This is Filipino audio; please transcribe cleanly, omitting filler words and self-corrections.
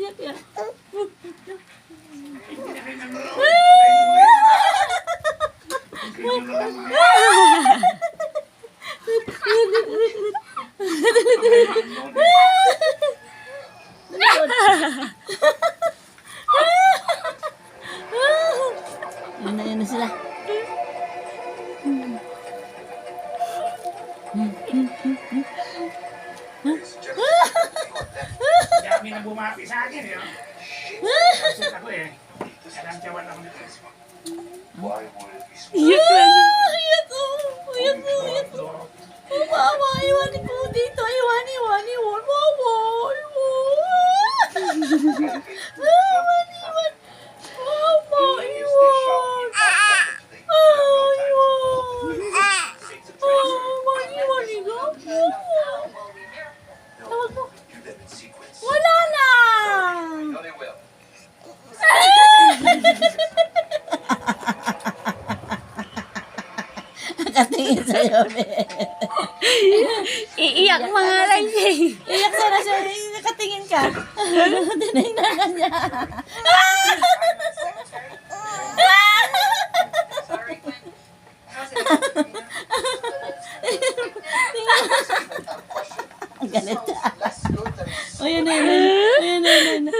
Iyak yan. Yan na sila. Dami na bumati sa akin eh. Kasi ako eh. Alam tiyawan ako nito. Iyak na. Iyak ko. Iyak ko. Iyak ko. Mama, iwanin ko dito. Iwanin. Mama, iwan. Wala lang! Nakatingin sa'yo, be. Iiyak mga lang siya. Iyak sana siya. Nakatingin ka. Tinignan ka niya. Ang galit. O, yan na.